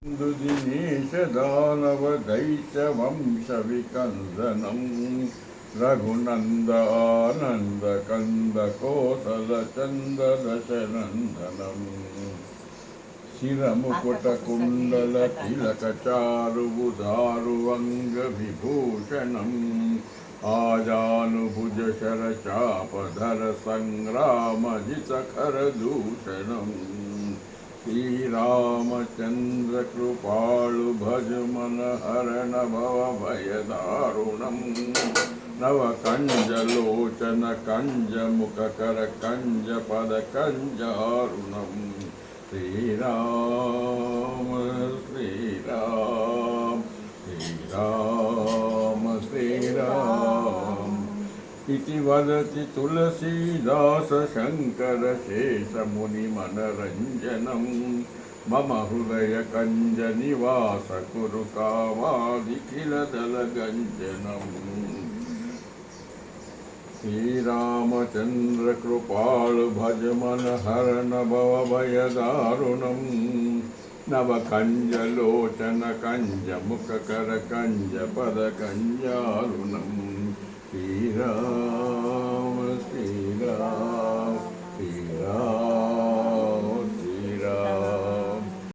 दिनेश दानव दैत्य वंश विकंदनम रघुनंद आनंद कंद कोसल चंद दशनंदनम शिरमुकुट कुंडल तिलक चारु उदारु अंग विभूषणम आजानुभुज शर चापधर संग्राम जित खर दूषणम श्रीरामचंद्र कृपाळु भज मन हरण भव भय दारुणम नव कंज लोचन कंज मुख कर कंज पद कंजारुणम श्रीराम श्रीराम श्रीराम श्रीराम इति वदति तुलसीदास शंकर शेष मुनि मनरंजनम मम हृदय कंज निवास कुरु कावादिखिल दल गंजनम श्रीरामचंद्र कृपाळु भज मन हरण भव भय दारुणम नव कंज लोचन कंज मुख कर कंज पद कंजारुणम श्रीराम